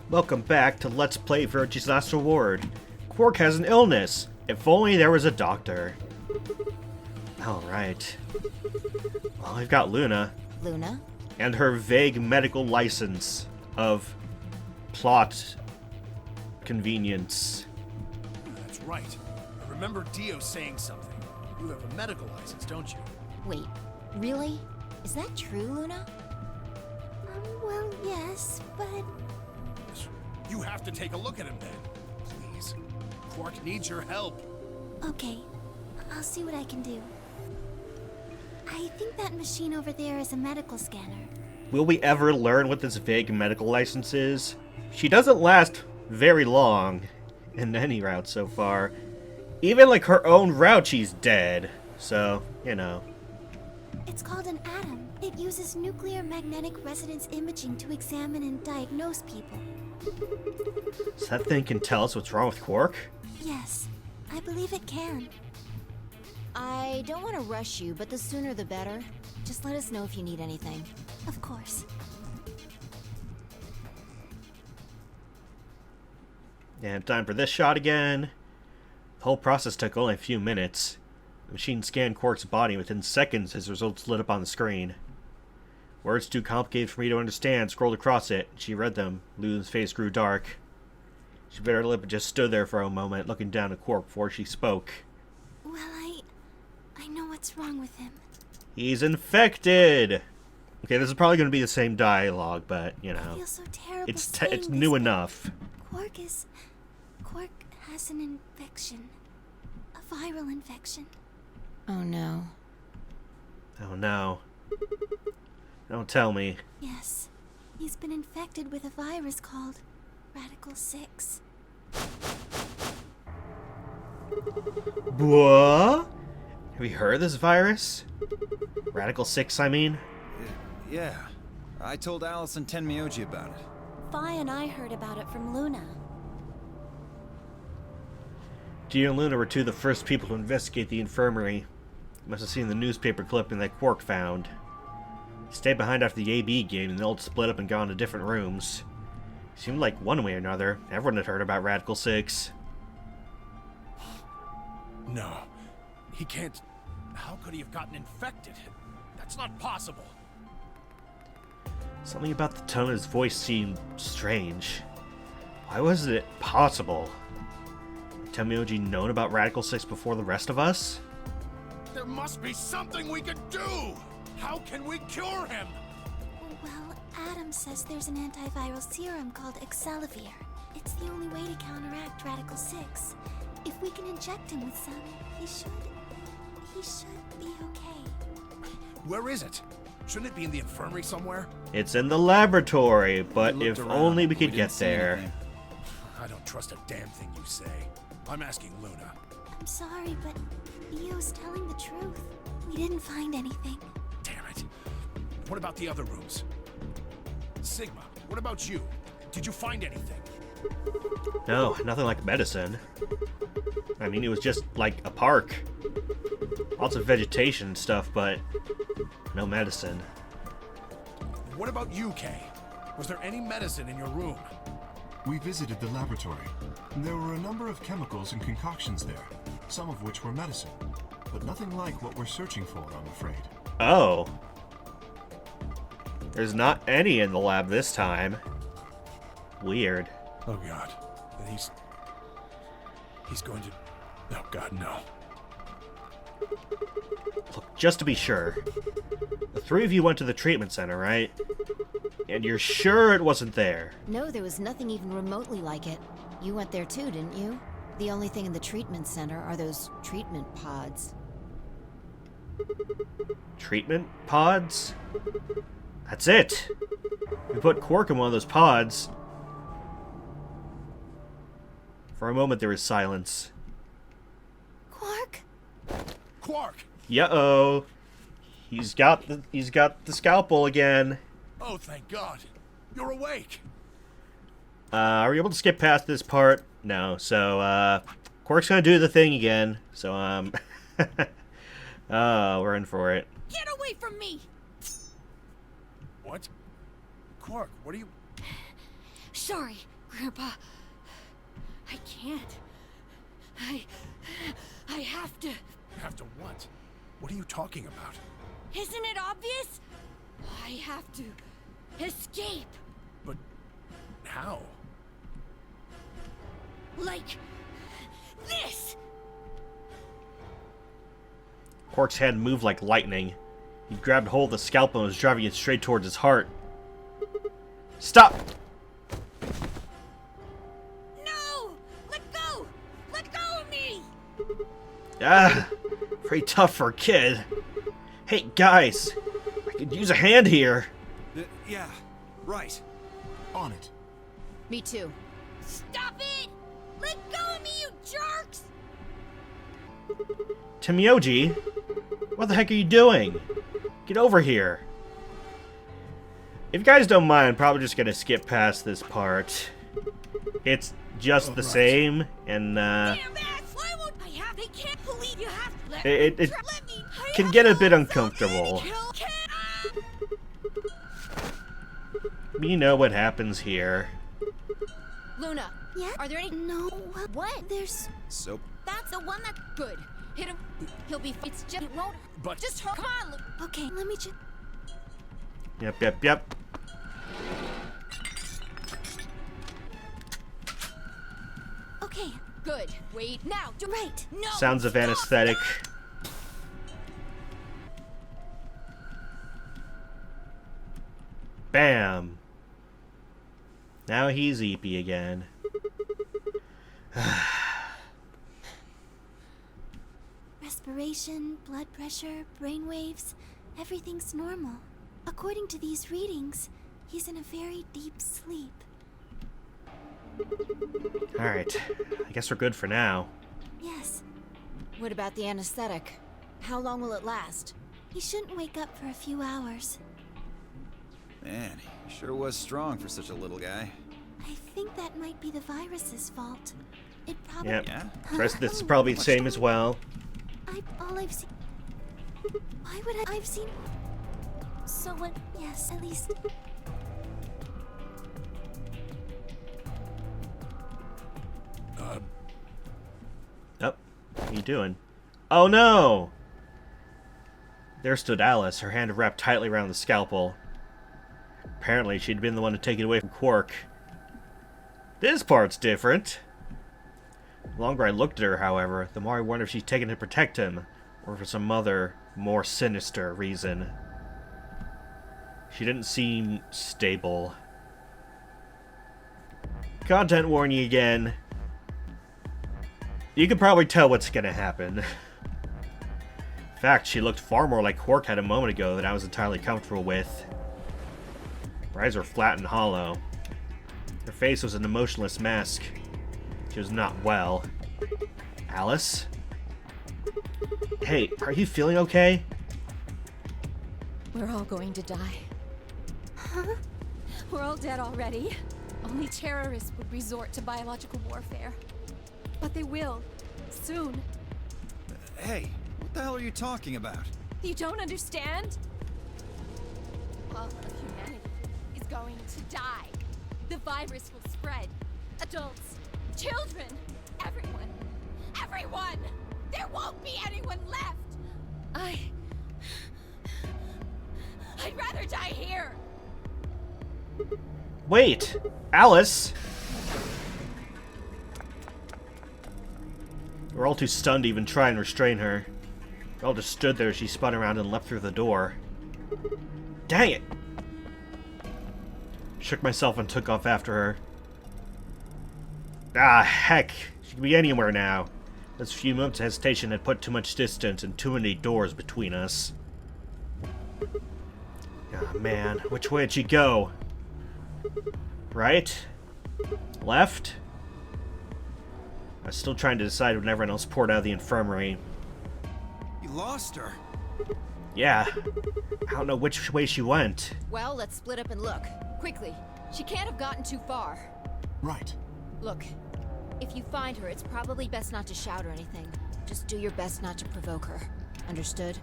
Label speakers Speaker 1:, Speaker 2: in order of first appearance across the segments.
Speaker 1: Welcome back to Let's Play Virtue's Last Reward. Quark has an illness. If only there was a doctor. Alright. Well, we've got Luna.
Speaker 2: Luna?
Speaker 1: And her vague medical license of plot convenience.
Speaker 3: That's right. I remember Dio saying something. You have a medical license, don't you?
Speaker 2: Wait, really? Is that true, Luna?
Speaker 4: Well, yes, but...
Speaker 3: You have to take a look at him then. Please. Quark needs your help.
Speaker 4: Okay, I'll see what I can do. I think that machine over there is a medical scanner.
Speaker 1: Will we ever learn what this vague medical license is? She doesn't last very long in any route so far. Even like her own route, she's dead. So, you know.
Speaker 4: It's called an atom. It uses nuclear magnetic resonance imaging to examine and diagnose people.
Speaker 1: So that thing can tell us what's wrong with Quark?
Speaker 4: Yes, I believe it can.
Speaker 2: I don't want to rush you, but the sooner the better. Just let us know if you need anything.
Speaker 4: Of course.
Speaker 1: And time for this shot again. The whole process took only a few minutes. The machine scanned Quark's body. Within seconds, his results lit up on the screen. Words too complicated for me to understand scrolled across it. She read them. Luna's face grew dark. She bit her lip and just stood there for a moment, looking down at Quark before she spoke.
Speaker 4: Well, I know what's wrong with him.
Speaker 1: He's infected! Okay, this is probably going to be the same dialogue, but, you know.
Speaker 4: I feel so terrible
Speaker 1: It's
Speaker 4: saying
Speaker 1: new
Speaker 4: this,
Speaker 1: enough.
Speaker 4: Quark has an infection. A viral infection.
Speaker 2: Oh no.
Speaker 1: Oh no. Don't tell me.
Speaker 4: Yes. He's been infected with a virus called Radical 6.
Speaker 1: What? Have you heard of this virus? Radical 6, I mean?
Speaker 5: Yeah. I told Alice and Tenmyoji about it.
Speaker 4: Fi and I heard about it from Luna.
Speaker 1: Dio and Luna were two of the first people to investigate the infirmary. You must have seen the newspaper clipping that Quark found. He stayed behind after the AB game and they all split up and gone to different rooms. It seemed like one way or another, everyone had heard about Radical 6.
Speaker 3: No. He can't... How could he have gotten infected? That's not possible.
Speaker 1: Something about the tone of his voice seemed strange. Why wasn't it possible? Had Tenmyoji known about Radical 6 before the rest of us?
Speaker 3: There must be something we could do! How can we cure him?
Speaker 4: Well, Adam says there's an antiviral serum called Excelivir. It's the only way to counteract Radical 6. If we can inject him with some, he should be okay.
Speaker 3: Where is it? Shouldn't it be in the infirmary somewhere?
Speaker 1: It's in the laboratory, but
Speaker 5: We
Speaker 1: if
Speaker 5: looked around,
Speaker 1: only we
Speaker 5: but
Speaker 1: could
Speaker 5: didn't
Speaker 1: get
Speaker 5: see
Speaker 1: there.
Speaker 5: anything.
Speaker 3: I don't trust a damn thing you say. I'm asking Luna.
Speaker 4: I'm sorry, but Io's telling the truth. We didn't find anything.
Speaker 3: Damn it. What about the other rooms? Sigma, what about you? Did you find anything?
Speaker 1: No, nothing like medicine. I mean, it was just like a park. Lots of vegetation and stuff, but no medicine.
Speaker 3: What about you, Kay? Was there any medicine in your room?
Speaker 6: We visited the laboratory. There were a number of chemicals and concoctions there, some of which were medicine, but nothing like what we're searching for, I'm afraid.
Speaker 1: Oh. There's not any in the lab this time. Weird.
Speaker 3: Oh god. Then he's going to... Oh god, no.
Speaker 1: Look, just to be sure, the three of you went to the treatment center, right? And you're sure it wasn't there?
Speaker 2: No, there was nothing even remotely like it. You went there too, didn't you? The only thing in the treatment center are those treatment pods.
Speaker 1: Treatment pods? That's it! We put Quark in one of those pods. For a moment there was silence.
Speaker 4: Quark?
Speaker 3: Quark!
Speaker 1: Uh-oh. He's got the scalpel again.
Speaker 3: Oh, thank God. You're awake.
Speaker 1: Are we able to skip past this part? No. So, Quark's gonna do the thing again. So, oh, we're in for it.
Speaker 2: Get away from me!
Speaker 3: What? Quark, what are you...
Speaker 2: Sorry.
Speaker 7: Grandpa, I can't. I have to.
Speaker 3: Have to what? What are you talking about?
Speaker 7: Isn't it obvious? I have to escape.
Speaker 3: But how?
Speaker 7: Like this.
Speaker 1: Quark's hand moved like lightning. He grabbed hold of the scalpel and was driving it straight towards his heart. Stop!
Speaker 7: No! Let go! Let go of me!
Speaker 1: Ah, pretty tough for a kid. Hey, guys, I could use a hand here.
Speaker 5: Yeah, right.
Speaker 6: On it.
Speaker 2: Me too.
Speaker 7: Stop it! Let go of me, you jerks!
Speaker 1: Timioji, what the heck are you doing? Get over here. If you guys don't mind, I'm probably just gonna skip past this part. It's just the same, and
Speaker 7: Damn that! Why won't I have? They can't believe you have to let
Speaker 1: it
Speaker 7: me. Let me. I
Speaker 1: can
Speaker 7: have
Speaker 1: get a
Speaker 7: to
Speaker 1: bit
Speaker 7: let
Speaker 1: uncomfortable.
Speaker 7: somebody kill-
Speaker 1: You know what happens here.
Speaker 2: Luna,
Speaker 4: Yeah?
Speaker 2: are there any...
Speaker 4: No.
Speaker 2: What?
Speaker 4: There's.
Speaker 5: So,
Speaker 2: That's the one that's good. Hit him. He'll be... It's just... It won't...
Speaker 3: But
Speaker 2: Just come on, Lu-
Speaker 4: Okay, let me just.
Speaker 1: Yep.
Speaker 4: Okay,
Speaker 2: Good. Wait. Now. Do...
Speaker 4: right.
Speaker 2: No.
Speaker 1: Sounds of
Speaker 2: stop,
Speaker 1: anesthetic.
Speaker 2: stop.
Speaker 1: Bam. Now he's eepy again.
Speaker 4: Respiration, blood pressure, brain waves, everything's normal. According to these readings, he's in a very deep sleep.
Speaker 1: Alright, I guess we're good for now.
Speaker 4: Yes,
Speaker 2: What about the anesthetic? How long will it last?
Speaker 4: he shouldn't wake up for a few hours.
Speaker 5: man, he sure was strong for such a little guy.
Speaker 4: I think that might be the virus's fault. It probably.
Speaker 1: Yep.
Speaker 5: Yeah?
Speaker 1: The rest of this is probably the same as well.
Speaker 4: All I've seen. Why would I've seen. So what? Yes, at least.
Speaker 1: Oh, what are you doing? Oh no! There stood Alice, her hand wrapped tightly around the scalpel. Apparently, she'd been the one to take it away from Quark. This part's different. The longer I looked at her, however, the more I wondered if she'd taken it to protect him, or for some other, more sinister reason. She didn't seem stable. Content warning again. You can probably tell what's gonna happen. In fact, she looked far more like Quark had a moment ago than I was entirely comfortable with. Her eyes were flat and hollow. Her face was an emotionless mask. She was not well. Alice? Hey, are you feeling okay?
Speaker 7: We're all going to die.
Speaker 4: Huh?
Speaker 7: We're all dead already. Only terrorists would resort to biological warfare. But they will. Soon.
Speaker 5: Hey, what the hell are you talking about?
Speaker 7: You don't understand? All of humanity is going to die. The virus will spread. Adults, children, everyone. Everyone! There won't be anyone left! I'd rather die here!
Speaker 1: Wait! Alice! We're all too stunned to even try and restrain her. We all just stood there as she spun around and leapt through the door. Dang it! Shook myself and took off after her. Ah, heck! She could be anywhere now. Those few moments of hesitation had put too much distance and too many doors between us. Ah, man. Which way did she go? Right? Left? I was still trying to decide when everyone else poured out of the infirmary.
Speaker 5: You lost her.
Speaker 1: Yeah. I don't know which way she went.
Speaker 2: Well, let's split up and look. Quickly. She can't have gotten too far.
Speaker 6: Right.
Speaker 2: Look, if you find her, it's probably best not to shout or anything. Just do your best not to provoke her. Understood?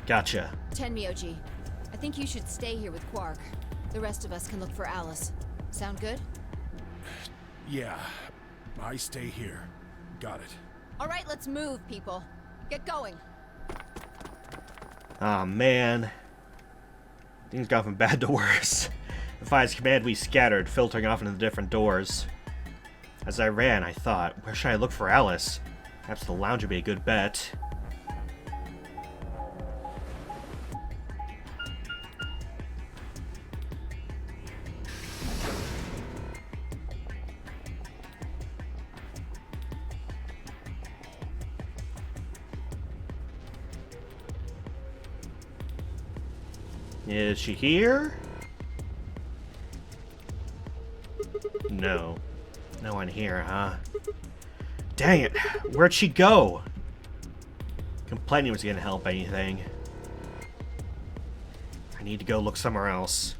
Speaker 1: Gotcha.
Speaker 2: Tenmyoji, I think you should stay here with Quark. The rest of us can look for Alice. Sound good?
Speaker 3: Yeah, I stay here. Got it.
Speaker 7: All right, let's move, people. Get going.
Speaker 1: Aw, man. Things got from bad to worse. Defies command, we scattered, filtering off into the different doors. As I ran, I thought, where should I look for Alice? Perhaps the lounge would be a good bet. Is she here? No. No one here, huh? Dang it! Where'd she go? Complaining was gonna help anything. I need to go look somewhere else.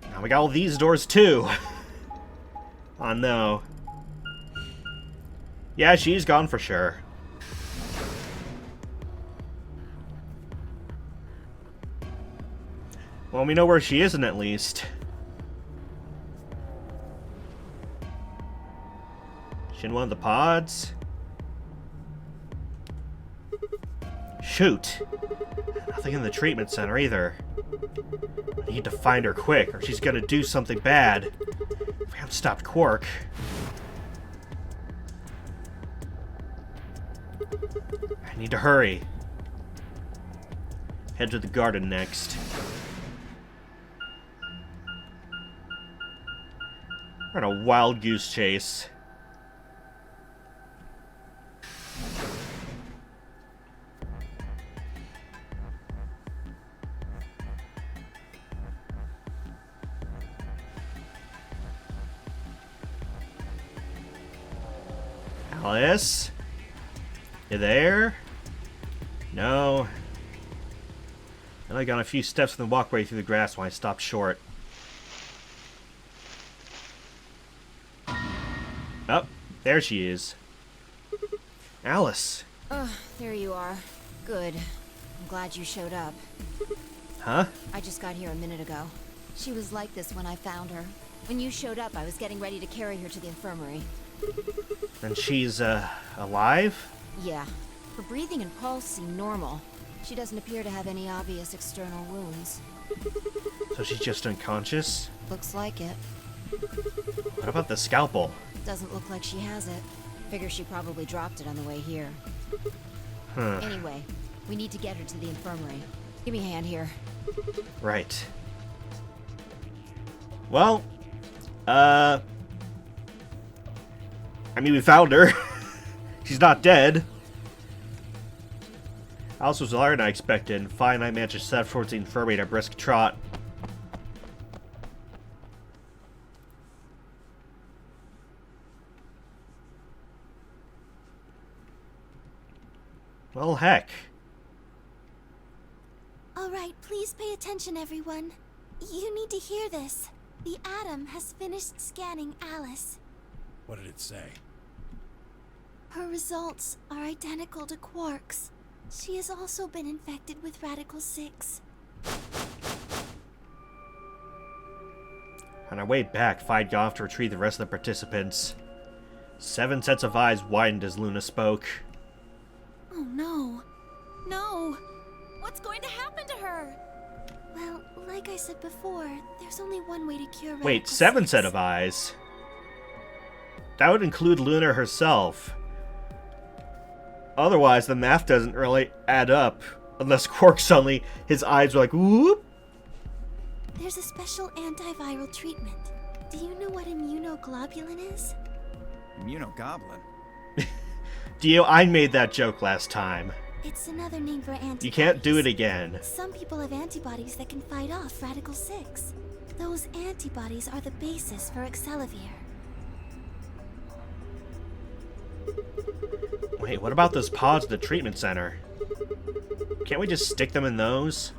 Speaker 1: Now we got all these doors too. Oh no. Yeah, she's gone for sure. Well, we know where she isn't at least. She in one of the pods? Shoot. Nothing in the treatment center either. I need to find her quick, or she's gonna do something bad. If we haven't stopped Quark. I need to hurry. Head to the garden next. We're on a wild goose chase. Alice? You there? No. I only got a few steps from the walkway through the grass when I stopped short. Oh, there she is. Alice.
Speaker 2: Oh, there you are. Good. I'm glad you showed up.
Speaker 1: Huh?
Speaker 2: I just got here a minute ago. She was like this when I found her. When you showed up, I was getting ready to carry her to the infirmary.
Speaker 1: And she's, alive?
Speaker 2: Yeah. Her breathing and pulse seem normal. She doesn't appear to have any obvious external wounds.
Speaker 1: So she's just unconscious?
Speaker 2: Looks like it.
Speaker 1: What about the scalpel?
Speaker 2: Doesn't look like she has it. Figure she probably dropped it on the way here.
Speaker 1: Huh.
Speaker 2: Anyway, we need to get her to the infirmary. Give me a hand here.
Speaker 1: Right. Well, I mean, we found her. She's not dead. Alice was larger than I expected, and fine, I managed to set off towards the infirmary at a brisk trot. Well, heck.
Speaker 4: All right, please pay attention, everyone. You need to hear this. The Atom has finished scanning Alice.
Speaker 3: What did it say?
Speaker 4: Her results are identical to Quark's. She has also been infected with Radical 6.
Speaker 1: On our way back, Fied got off to retrieve the rest of the participants. 7 sets of eyes widened as Luna spoke.
Speaker 4: Oh no. No!
Speaker 7: What's going to happen to her?
Speaker 4: Well, like I said before, there's only one way to cure Radical
Speaker 1: Wait, 7
Speaker 4: 6.
Speaker 1: set of eyes? That would include Luna herself. Otherwise, the math doesn't really add up. Unless Quark suddenly, his eyes were like, whoop.
Speaker 4: There's a special antiviral treatment. Do you know what immunoglobulin is?
Speaker 5: Immunogoblin?
Speaker 1: Dio, I made that joke last time.
Speaker 4: It's another name for antibodies.
Speaker 1: You can't do it again.
Speaker 4: Some people have antibodies that can fight off Radical 6. Those antibodies are the basis for Excelavir.
Speaker 1: Wait, what about those pods at the treatment center? Can't we just stick them in those?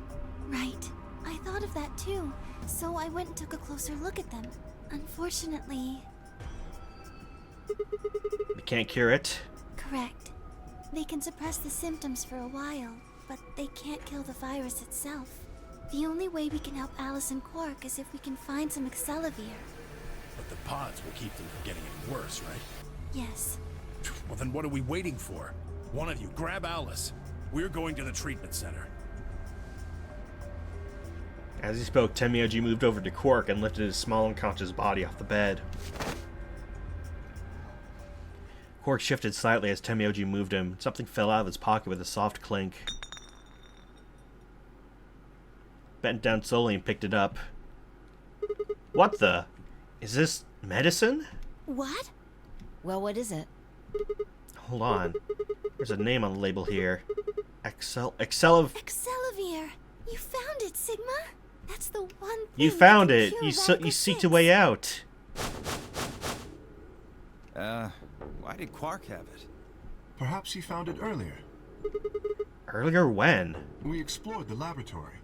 Speaker 4: Right. I thought of that too, so I went and took a closer look at them. Unfortunately...
Speaker 1: We can't cure it.
Speaker 4: Correct. They can suppress the symptoms for a while, but they can't kill the virus itself. The only way we can help Alice and Quark is if we can find some Excelavir.
Speaker 3: But the pods will keep them from getting any worse, right?
Speaker 4: Yes.
Speaker 3: Well, then what are we waiting for? One of you, grab Alice. We're going to the treatment center.
Speaker 1: As he spoke, Tenmyoji moved over to Quark and lifted his small unconscious body off the bed. Quark shifted slightly as Tenmyoji moved him. Something fell out of his pocket with a soft clink. Bent down slowly and picked it up. What the? Is this medicine?
Speaker 4: What?
Speaker 2: Well, what is it?
Speaker 1: Hold on. There's a name on the label here.
Speaker 4: Excelavir! You found it, Sigma? That's the one thing
Speaker 1: You found
Speaker 4: that
Speaker 1: it!
Speaker 4: can
Speaker 1: You
Speaker 4: cure Radical
Speaker 1: seeked a
Speaker 4: 6.
Speaker 1: way out.
Speaker 5: Why did Quark have it?
Speaker 6: Perhaps he found it earlier.
Speaker 1: Earlier when?
Speaker 6: We explored the laboratory.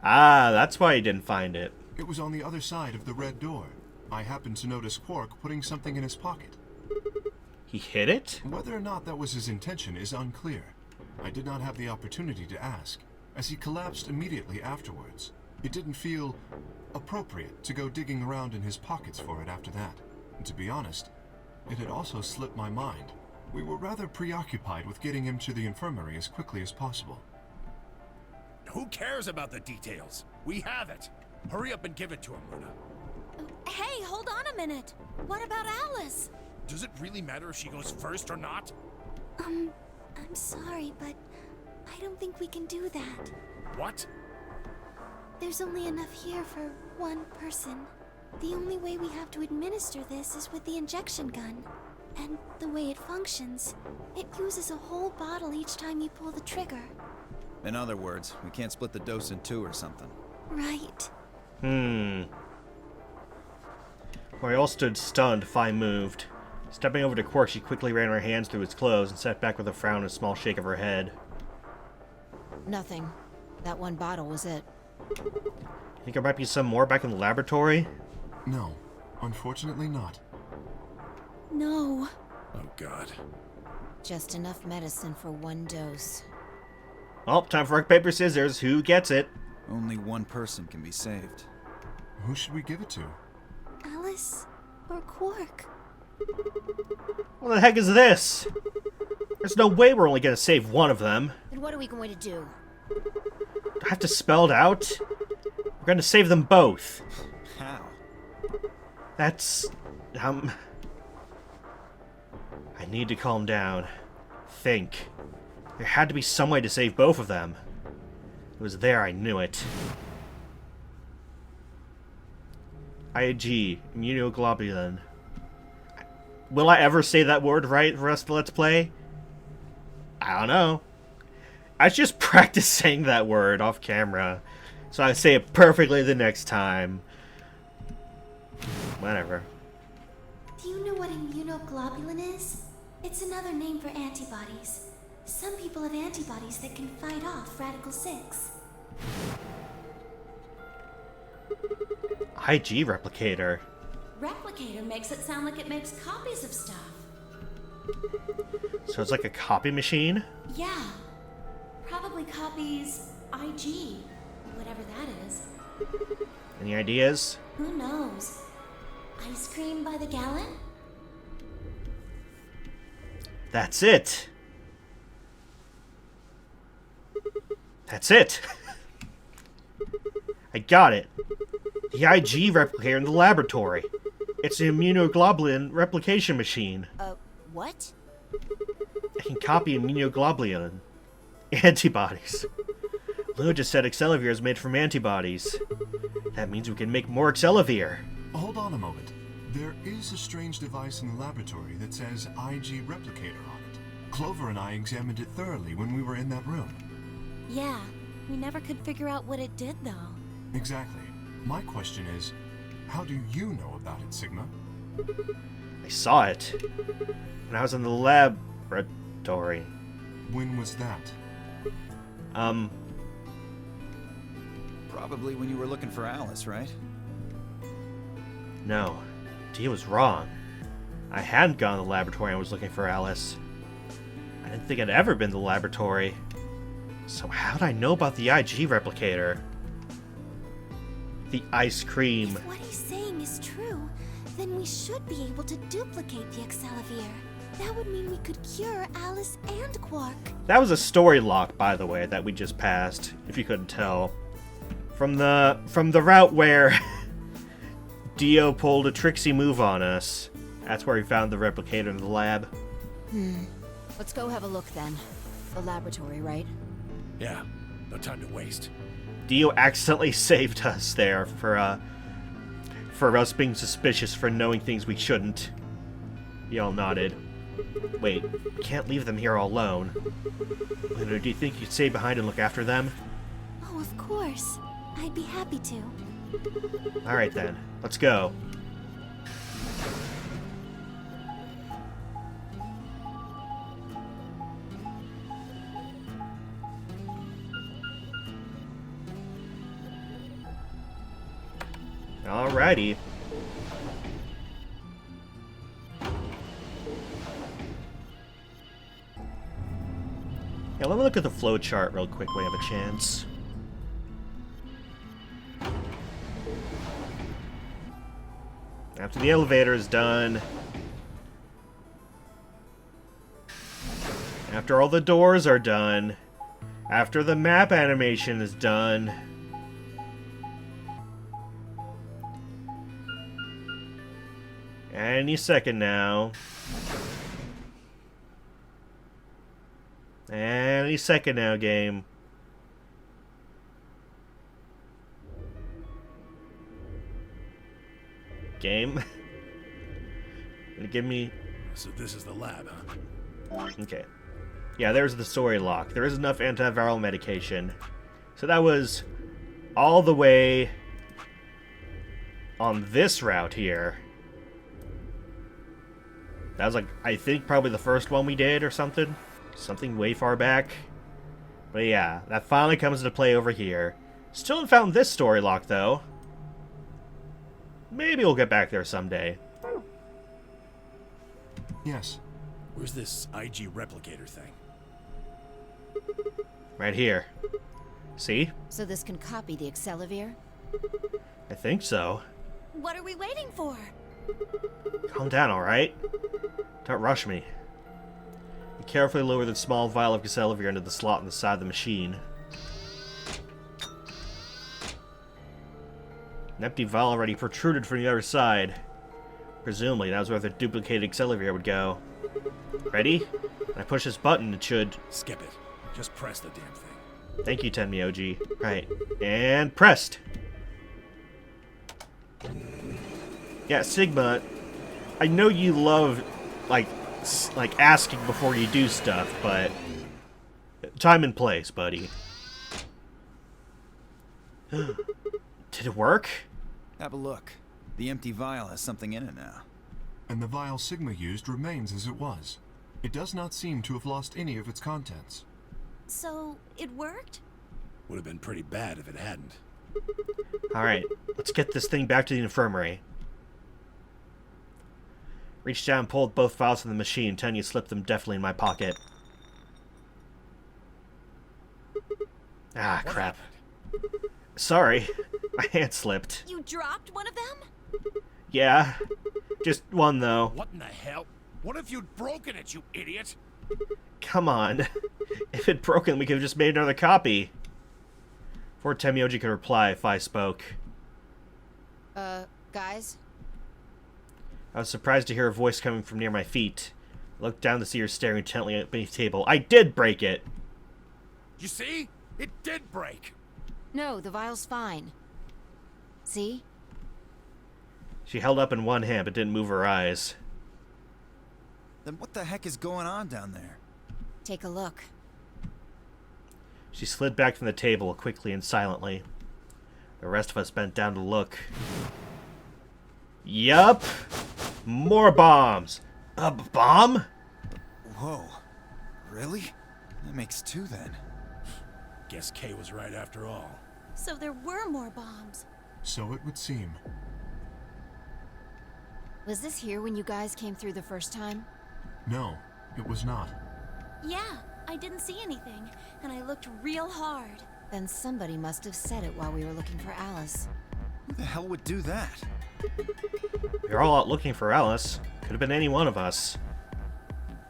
Speaker 1: Ah, that's why he didn't find it.
Speaker 6: It was on the other side of the red door. I happened to notice Quark putting something in his pocket.
Speaker 1: He hid it?
Speaker 6: Whether or not that was his intention is unclear. I did not have the opportunity to ask, as he collapsed immediately afterwards. It didn't feel appropriate to go digging around in his pockets for it after that. And to be honest, it had also slipped my mind. We were rather preoccupied with getting him to the infirmary as quickly as possible.
Speaker 3: Who cares about the details? We have it. Hurry up and give it to him, Luna.
Speaker 7: Hey, hold on a minute. What about Alice?
Speaker 3: Does it really matter if she goes first or not?
Speaker 4: I'm sorry, but I don't think we can do that.
Speaker 3: What?
Speaker 4: There's only enough here for one person. The only way we have to administer this is with the injection gun. And the way it functions, it uses a whole bottle each time you pull the trigger.
Speaker 5: In other words, we can't split the dose in two or something.
Speaker 4: Right.
Speaker 1: While they all stood stunned, Phi moved. Stepping over to Quark, she quickly ran her hands through his clothes and sat back with a frown and a small shake of her head.
Speaker 2: Nothing. That one bottle was it.
Speaker 1: Think there might be some more back in the laboratory?
Speaker 6: No, unfortunately not.
Speaker 4: No.
Speaker 3: Oh, God.
Speaker 2: Just enough medicine for one dose.
Speaker 1: Well, time for rock, paper, scissors. Who gets it?
Speaker 5: Only one person can be saved.
Speaker 6: Who should we give it to?
Speaker 4: Alice or Quark?
Speaker 1: What the heck is this? There's no way we're only going to save one of them.
Speaker 2: Then what are we going to do?
Speaker 1: Do I have to spell it out? We're going to save them both.
Speaker 5: How?
Speaker 1: That's... I need to calm down. Think. There had to be some way to save both of them. It was there, I knew it. IG, immunoglobulin. Will I ever say that word right for the rest of the Let's Play? I don't know. I should just practice saying that word off camera, so I say it perfectly the next time. Whatever.
Speaker 4: Do you know what immunoglobulin is? It's another name for antibodies. Some people have antibodies that can fight off Radical 6.
Speaker 1: IG replicator.
Speaker 8: Replicator makes it sound like it makes copies of stuff.
Speaker 1: So it's like a copy machine?
Speaker 8: Yeah. Probably copies IG, whatever that is.
Speaker 1: Any ideas?
Speaker 8: Who knows? Ice cream by the gallon?
Speaker 1: That's it. That's it. I got it. The IG replicator in the laboratory. It's an immunoglobulin replication machine.
Speaker 2: What?
Speaker 1: I can copy immunoglobulin antibodies. Luna just said Excelavir is made from antibodies. That means we can make more Excelavir.
Speaker 6: Hold on a moment. There is a strange device in the laboratory that says IG replicator on it. Clover and I examined it thoroughly when we were in that room.
Speaker 8: Yeah, we never could figure out what it did though.
Speaker 6: Exactly. My question is, How do you know about it, Sigma?
Speaker 1: I saw it when I was in the laboratory.
Speaker 6: When was that?
Speaker 5: Probably when you were looking for Alice, right?
Speaker 1: No. Dee was wrong. I hadn't gone to the laboratory and was looking for Alice. I didn't think I'd ever been to the laboratory. So how did I know about the IG replicator? The ice cream.
Speaker 4: If what he's saying is true, then we should be able to duplicate the Excellivier. That would mean we could cure Alice and Quark.
Speaker 1: That was a story lock, by the way, that we just passed, if you couldn't tell. From the route where Dio pulled a tricksy move on us. That's where he found the replicator in the lab.
Speaker 2: Let's go have a look then. The laboratory, right?
Speaker 3: Yeah, no time to waste.
Speaker 1: Dio accidentally saved us there for us being suspicious for knowing things we shouldn't. He all nodded. Wait, can't leave them here all alone. Do you think you'd stay behind and look after them?
Speaker 4: Oh, of course. I'd be happy to.
Speaker 1: Alright then, let's go. Alrighty. Yeah, let me look at the flow chart real quick when I have a chance. After the elevator is done. After all the doors are done. After the map animation is done. Any second now. Any second now, game. Game? Gonna give me...
Speaker 3: So this is the lab, huh?
Speaker 1: Okay. Yeah, there's the story lock. There is enough antiviral medication. So that was all the way on this route here. That was like, I think, probably the first one we did or something. Something way far back. But yeah, that finally comes into play over here. Still haven't found this story lock, though. Maybe we'll get back there someday.
Speaker 6: Yes.
Speaker 3: Where's this IG replicator thing?
Speaker 1: Right here. See?
Speaker 2: So this can copy the Excellivier?
Speaker 1: I think so.
Speaker 4: What are we waiting for?
Speaker 1: Calm down, alright? Don't rush me. I carefully lower the small vial of Excellivier into the slot on the side of the machine. An empty vial already protruded from the other side. Presumably, that was where the duplicated Excellivier would go. Ready? When I push this button, it should...
Speaker 3: Skip it. Just press the damn thing.
Speaker 1: Thank you, Tenmyoji. Right. And pressed! Yeah, Sigma, I know you love, like asking before you do stuff, but... time and place, buddy. Did it work?
Speaker 5: Have a look. The empty vial has something in it now.
Speaker 6: And the vial Sigma used remains as it was. It does not seem to have lost any of its contents.
Speaker 4: So, it worked?
Speaker 3: Would have been pretty bad if it hadn't.
Speaker 1: Alright, let's get this thing back to the infirmary. Reached down and pulled both files from the machine. Tanya slipped them deftly in my pocket. Ah, crap. Sorry, my hand slipped.
Speaker 4: You dropped one of them?
Speaker 1: Yeah, just one though.
Speaker 3: What in the hell? What if you'd broken it, you idiot?
Speaker 1: Come on. If it'd broken, we could have just made another copy. Before Tenmyoji could reply, Fi spoke.
Speaker 2: Guys?
Speaker 1: I was surprised to hear a voice coming from near my feet. I looked down to see her staring intently beneath the table. I did break it!
Speaker 3: You see? It did break.
Speaker 2: No, the vial's fine. See?
Speaker 1: She held up in one hand but didn't move her eyes.
Speaker 5: Then what the heck is going on down there?
Speaker 2: Take a look.
Speaker 1: She slid back from the table quickly and silently. The rest of us bent down to look. Yup. More bombs. A bomb?
Speaker 5: Whoa. Really? That makes 2 then.
Speaker 3: Guess Kay was right after all.
Speaker 4: So there were more bombs.
Speaker 6: So it would seem.
Speaker 2: Was this here when you guys came through the first time?
Speaker 6: No, it was not.
Speaker 4: Yeah, I didn't see anything, and I looked real hard.
Speaker 2: Then somebody must have said it while we were looking for Alice.
Speaker 5: Who the hell would do that?
Speaker 1: We were all out looking for Alice. Could have been any one of us.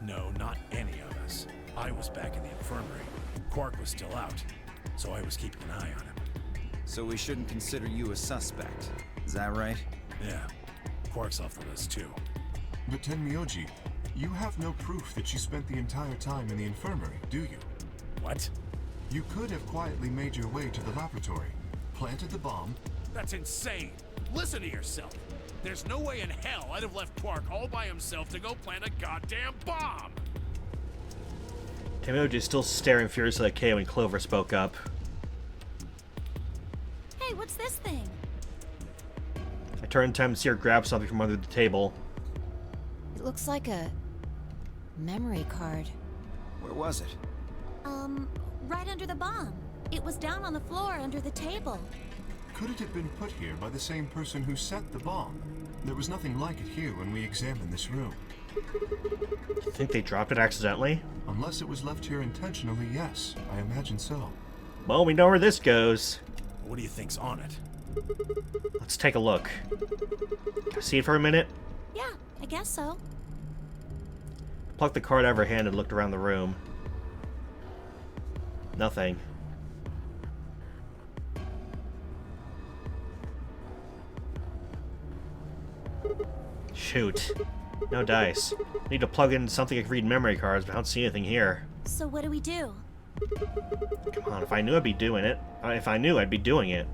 Speaker 3: No, not any of us. I was back in the infirmary. Quark was still out, so I was keeping an eye on him.
Speaker 5: So we shouldn't consider you a suspect. Is that right?
Speaker 3: Yeah, Quark's off the list too.
Speaker 6: But Tenmyoji, you have no proof that you spent the entire time in the infirmary, do you?
Speaker 3: What?
Speaker 6: You could have quietly made your way to the laboratory, planted the bomb.
Speaker 3: That's insane! Listen to yourself! There's no way in hell I'd have left Quark all by himself to go plant a goddamn bomb!
Speaker 1: Tenmyoji is still staring furiously at Kay when Clover spoke up.
Speaker 4: Hey, what's this thing?
Speaker 1: I turned in time to see her grab something from under the table.
Speaker 2: It looks like a memory card.
Speaker 5: Where was it?
Speaker 4: Right under the bomb. It was down on the floor under the table.
Speaker 6: Could it have been put here by the same person who set the bomb? There was nothing like it here when we examined this room.
Speaker 1: You think they dropped it accidentally?
Speaker 6: Unless it was left here intentionally, yes. I imagine so.
Speaker 1: Well, we know where this goes.
Speaker 3: What do you think's on it?
Speaker 1: Let's take a look. See it for a minute?
Speaker 4: Yeah, I guess so.
Speaker 1: Plucked the card out of her hand and looked around the room. Nothing. Shoot. No dice. Need to plug in something that can read memory cards, but I don't see anything here.
Speaker 4: So what do we do?
Speaker 1: Come on, if I knew I'd be doing it. If I knew, I'd be doing it.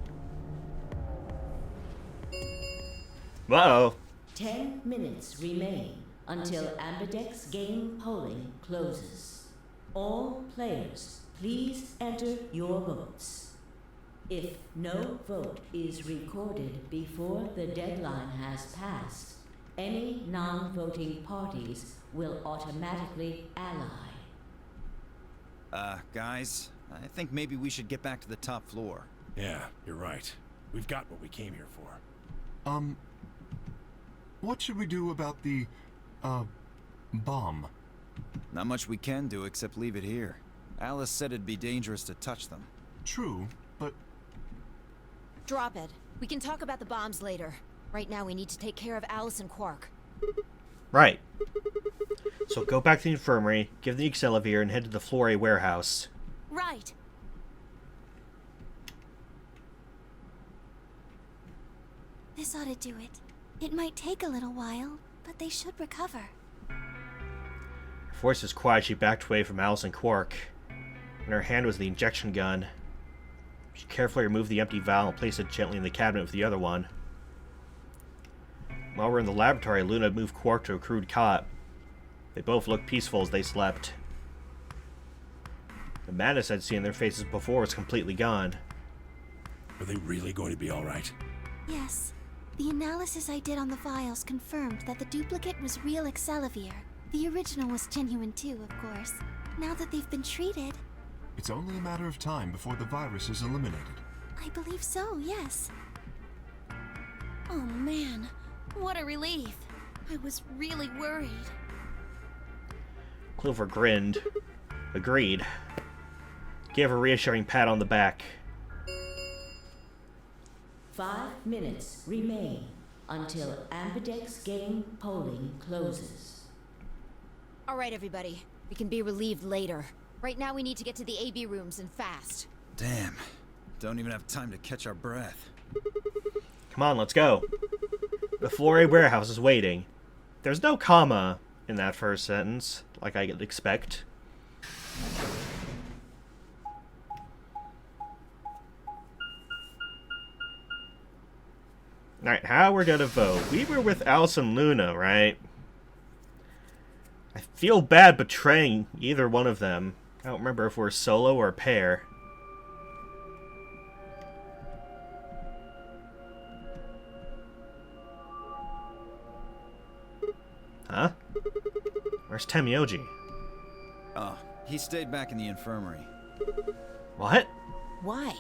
Speaker 1: Uh-oh.
Speaker 9: 10 minutes remain until Ambidex game polling closes. All players, please enter your votes. If no vote is recorded before the deadline has passed, any non-voting parties will automatically ally.
Speaker 5: Guys, I think maybe we should get back to the top floor.
Speaker 3: Yeah, you're right. We've got what we came here for.
Speaker 6: What should we do about the, bomb?
Speaker 5: Not much we can do except leave it here. Alice said it'd be dangerous to touch them.
Speaker 6: True, but
Speaker 2: Drop it. We can talk about the bombs later. Right now we need to take care of Alice and Quark.
Speaker 1: Right. So go back to the infirmary, give the Excelivir, and head to the Flore warehouse.
Speaker 4: Right. This ought to do it. It might take a little while, but they should recover.
Speaker 1: Her voice was quiet. She backed away from Alice and Quark. In her hand was the injection gun. She carefully removed the empty vial and placed it gently in the cabinet with the other one. While we're in the laboratory, Luna moved Quark to a crude cot. They both looked peaceful as they slept. The madness I'd seen in their faces before was completely gone.
Speaker 3: Are they really going to be alright?
Speaker 4: Yes. The analysis I did on the vials confirmed that the duplicate was real Excelivir. The original was genuine too, of course. Now that they've been treated...
Speaker 6: it's only a matter of time before the virus is eliminated.
Speaker 4: I believe so, yes. Oh man, what a relief. I was really worried.
Speaker 1: Clover grinned. Agreed. Gave her a reassuring pat on the back.
Speaker 9: 5 minutes remain until Ambidex game polling closes.
Speaker 2: Alright, everybody. We can be relieved later. Right now we need to get to the AB rooms and fast.
Speaker 5: Damn. Don't even have time to catch our breath.
Speaker 1: Come on, let's go. The Flore warehouse is waiting. There's no comma in that first sentence, like I'd expect. Alright, how we're gonna vote. We were with Alice and Luna, right? I feel bad betraying either one of them. I don't remember if we're solo or a pair. Huh? Where's Temioji?
Speaker 5: Oh, he stayed back in the infirmary.
Speaker 1: What?
Speaker 2: Why?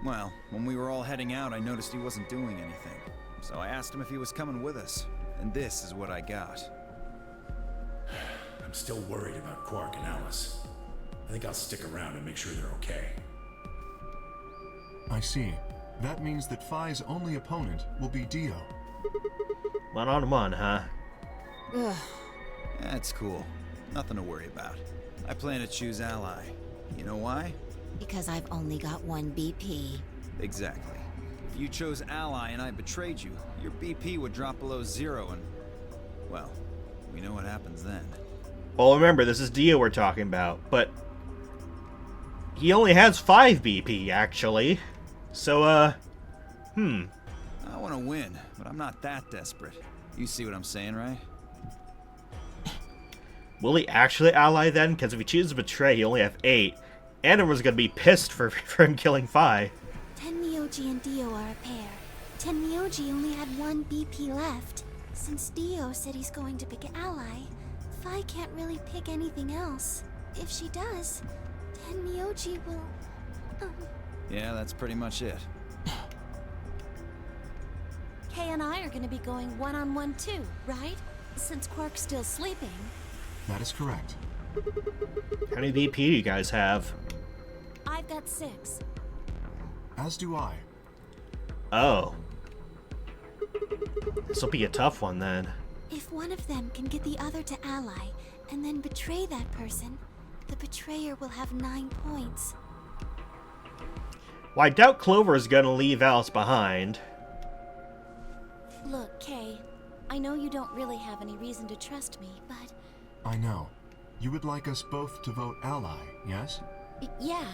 Speaker 5: Well, when we were all heading out, I noticed he wasn't doing anything. So I asked him if he was coming with us. And this is what I got.
Speaker 3: I'm still worried about Quark and Alice. I think I'll stick around and make sure they're okay.
Speaker 6: I see. That means that Phi's only opponent will be Dio.
Speaker 1: 1-on-1, huh?
Speaker 2: Ugh.
Speaker 5: That's cool. Nothing to worry about. I plan to choose Ally. You know why?
Speaker 2: Because I've only got one BP.
Speaker 5: Exactly. If you chose Ally and I betrayed you, your BP would drop below 0 and... well, we know what happens then.
Speaker 1: Well, remember, this is Dio we're talking about, but... he only has 5 BP, actually. So,
Speaker 5: I want to win, but I'm not that desperate. You see what I'm saying, right?
Speaker 1: will he actually ally then? Because if he chooses to betray, he only have 8. And everyone's gonna be pissed for him killing Phi.
Speaker 4: Tenmyoji and Dio are a pair. Tenmyoji only had one BP left. Since Dio said he's going to pick Ally, Phi can't really pick anything else. If she does, Tenmyoji will...
Speaker 5: Yeah, that's pretty much it.
Speaker 8: Kay and I are gonna be going one-on-one too, right? Since Quark's still sleeping.
Speaker 6: That is correct.
Speaker 1: How many BP do you guys have?
Speaker 8: I've got 6.
Speaker 6: As do I.
Speaker 1: Oh. This'll be a tough one then.
Speaker 4: If one of them can get the other to ally, and then betray that person, the betrayer will have 9 points.
Speaker 1: Well, I doubt Clover is gonna leave Alice behind.
Speaker 8: Look, Kay, I know you don't really have any reason to trust me, but...
Speaker 6: I know. You would like us both to vote Ally, yes?
Speaker 8: Yeah.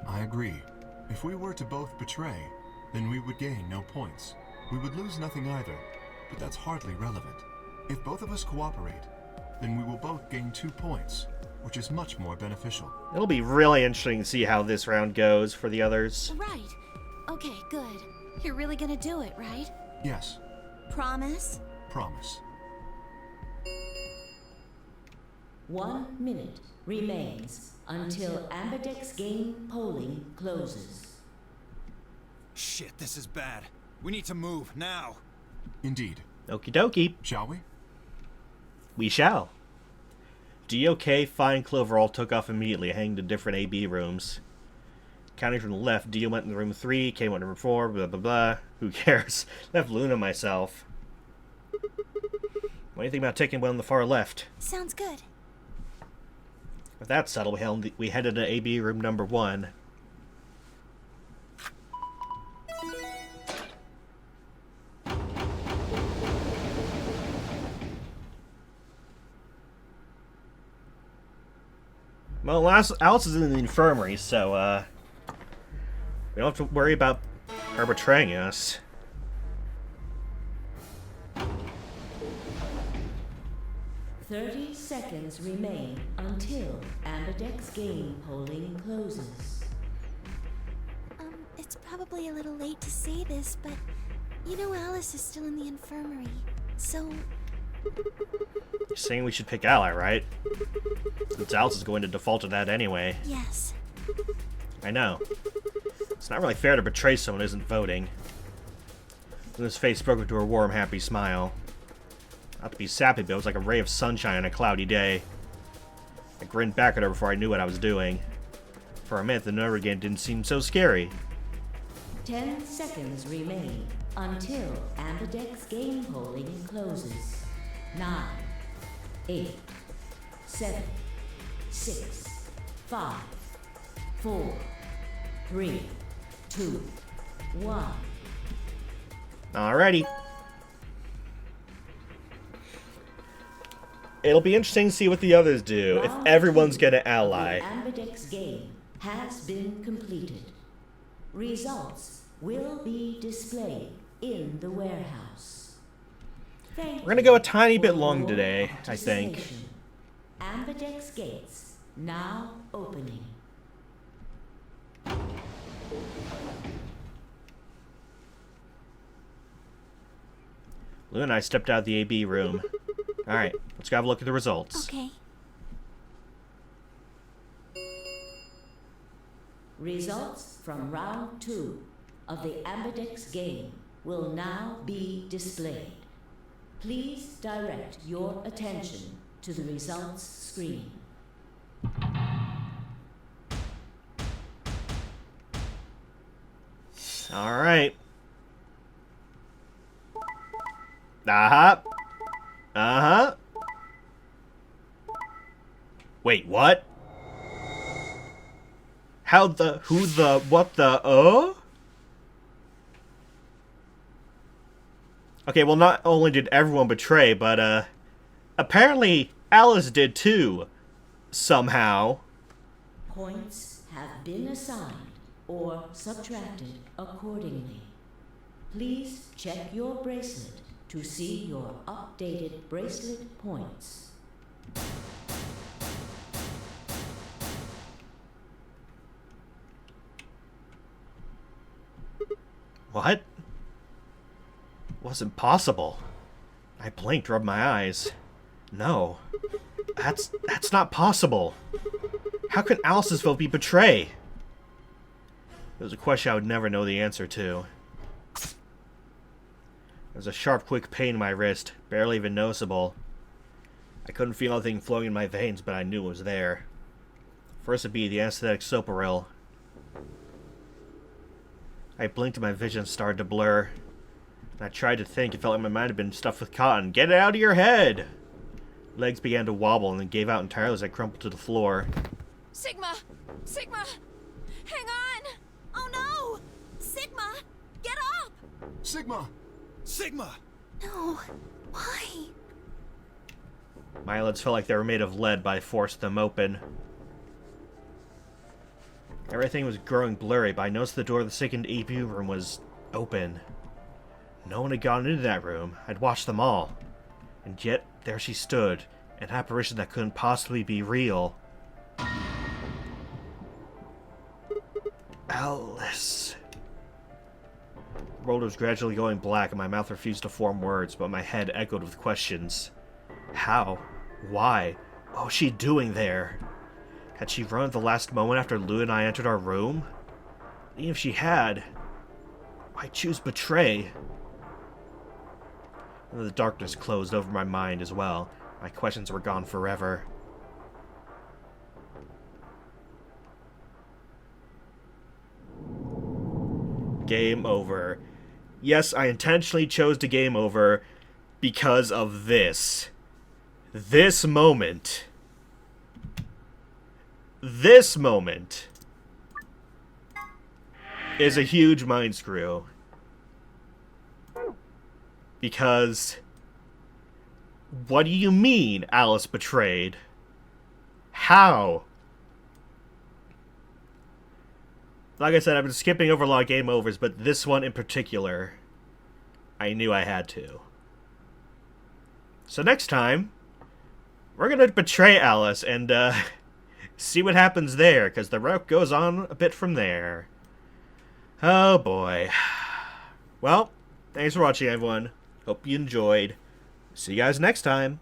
Speaker 6: I agree. If we were to both betray, then we would gain no points. We would lose nothing either, but that's hardly relevant. If both of us cooperate, then we will both gain 2 points, which is much more beneficial.
Speaker 1: It'll be really interesting to see how this round goes for the others.
Speaker 8: Right. Okay, good. You're really gonna do it, right?
Speaker 6: Yes,
Speaker 8: Promise?
Speaker 6: promise.
Speaker 9: 1 minute remains until Ambidex game polling closes.
Speaker 5: Shit, this is bad. We need to move, now!
Speaker 6: Indeed.
Speaker 1: Okie dokie.
Speaker 6: Shall we?
Speaker 1: We shall. DOK, Phi, and Clover all took off immediately, heading to different AB rooms. Counting from the left, Dio went in room 3, K went in room 4, blah blah blah. Who cares? Left Luna and myself. What do you think about taking one on the far left?
Speaker 4: Sounds good.
Speaker 1: With that settled, we headed to AB room number 1. Well, Alice is in the infirmary, so, we don't have to worry about her betraying us.
Speaker 9: Thirty seconds remain until Ambidex game polling closes.
Speaker 4: It's probably a little late to say this, but you know Alice is still in the infirmary, so...
Speaker 1: You're saying we should pick Ally, right? Since Alice is going to default to that anyway.
Speaker 4: Yes.
Speaker 1: I know. It's not really fair to betray someone who isn't voting. Luna's face broke into a warm, happy smile. Not to be sappy, but it was like a ray of sunshine on a cloudy day. I grinned back at her before I knew what I was doing. For a minute, the number game didn't seem so scary.
Speaker 9: 10 seconds remain until Ambidex game polling closes. 9, 8, 7, 6, 5, 4, 3, 2, 1.
Speaker 1: Alrighty. It'll be interesting to see what the others do, if everyone's gonna ally.
Speaker 9: The Ambidex game has been completed. Results will be displayed in the warehouse.
Speaker 1: We're gonna go a tiny bit long today, I think.
Speaker 9: Ambidex gates now opening.
Speaker 1: Luna and I stepped out of the AB room. Alright, let's go have a look at the results.
Speaker 4: Okay.
Speaker 9: Results from round 2 of the Ambidex game will now be displayed. Please direct your attention to the results screen.
Speaker 1: Alright. Uh-huh. Uh-huh. Wait, what? How the, who the, what the, Okay, well, not only did everyone betray, but, apparently Alice did too. Somehow.
Speaker 9: Points have been assigned or subtracted accordingly. Please check your bracelet to see your updated bracelet points.
Speaker 1: What? Wasn't possible. I blinked, rubbed my eyes. No. That's not possible. How can Alice's vote be betray? It was a question I would never know the answer to. There was a sharp, quick pain in my wrist, barely even noticeable. I couldn't feel anything flowing in my veins, but I knew it was there. First it'd be the anesthetic Soparil. I blinked and my vision started to blur. I tried to think. It felt like my mind had been stuffed with cotton. Get it out of your head! Legs began to wobble and then gave out entirely as I crumpled to the floor.
Speaker 7: Sigma! Sigma! Hang on!
Speaker 8: Oh no! Sigma! Get up!
Speaker 6: Sigma!
Speaker 5: Sigma!
Speaker 4: No. Why?
Speaker 1: My eyelids felt like they were made of lead, but I forced them open. Everything was growing blurry, but I noticed the door of the second EP room was open. No one had gone into that room. I'd watched them all. And yet, there she stood, an apparition that couldn't possibly be real. Alice. The world was gradually going black, and my mouth refused to form words, but my head echoed with questions. How? Why? What was she doing there? Had she run at the last moment after Lou and I entered our room? Even if she had, why choose betray? And the darkness closed over my mind as well. My questions were gone forever. Game over. Yes, I intentionally chose to game over because of this. This moment. This moment is a huge mind screw. Because what do you mean Alice betrayed? How? Like I said, I've been skipping over a lot of game overs, but this one in particular, I knew I had to. So next time, we're gonna betray Alice and, see what happens there, because the route goes on a bit from there. Oh boy. Well, thanks for watching, everyone. Hope you enjoyed. See you guys next time.